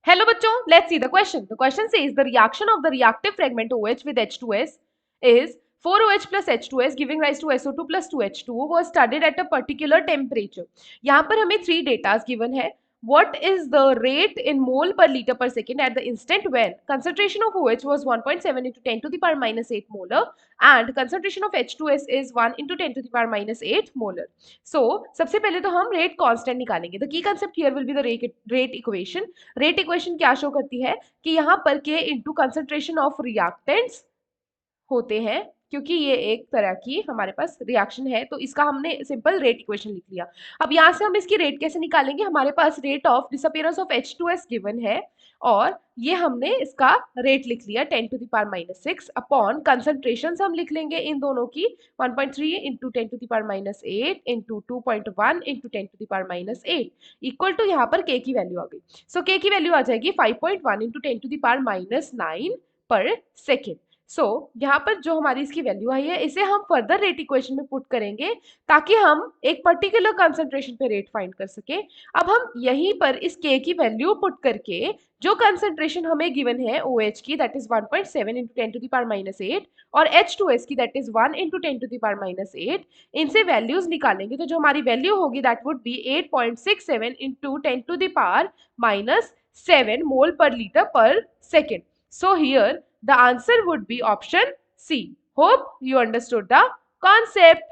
Hello बच्चों, let's see the question. The question says the reaction of the reactive fragment OH with H2S is 4OH plus H2S giving rise to SO2 plus 2H2 was studied at a particular temperature. यहाँ पर हमें 3 datas given है. What is the rate in mole per liter per second at the instant when concentration of OH was 1.7 into 10 to the power minus 8 molar and concentration of H2S is 1 into 10 to the power minus 8 molar. So सबसे पहले तो हम rate constant निकालेंगे. The key concept here will be the rate equation. Rate equation क्या show करती है कि यहाँ पर K into concentration of reactants होते हैं, क्योंकि ये एक तरह की हमारे पास रिएक्शन है तो इसका हमने सिंपल रेट इक्वेशन लिख लिया. अब यहाँ से हम इसकी रेट कैसे निकालेंगे? हमारे पास rate of disappearance of H2S given है और ये हमने इसका रेट लिख लिया 10 to the power minus 6 upon concentration हम लिख लेंगे इन दोनों की 1.3 into 10 to the power minus 8 into 2.1 into 10 to the power minus 8 equal to यहाँ पर K की वैल्यू आ गई. सो K की वैल्यू आ जाएगी 5.1 into 10 to the power minus 9 per second. सो यहाँ पर जो हमारी इसकी वैल्यू आई है इसे हम फर्दर रेट इक्वेशन में पुट करेंगे ताकि हम एक पर्टिकुलर कंसंट्रेशन पे रेट फाइंड कर सके. अब हम यहीं पर इस K की वैल्यू पुट करके जो कंसंट्रेशन हमें गिवन है OH की that is 1.7 into 10 to the power minus 8 और H2S की that is 1 into 10 to the power minus 8 इनसे वैल्यूज निकालेंगे तो जो हमारी वैल्यू होगी that would be 8.67 into 10 to the power minus 7 mole per litre per second. So here the answer would be option C. Hope you understood the concept.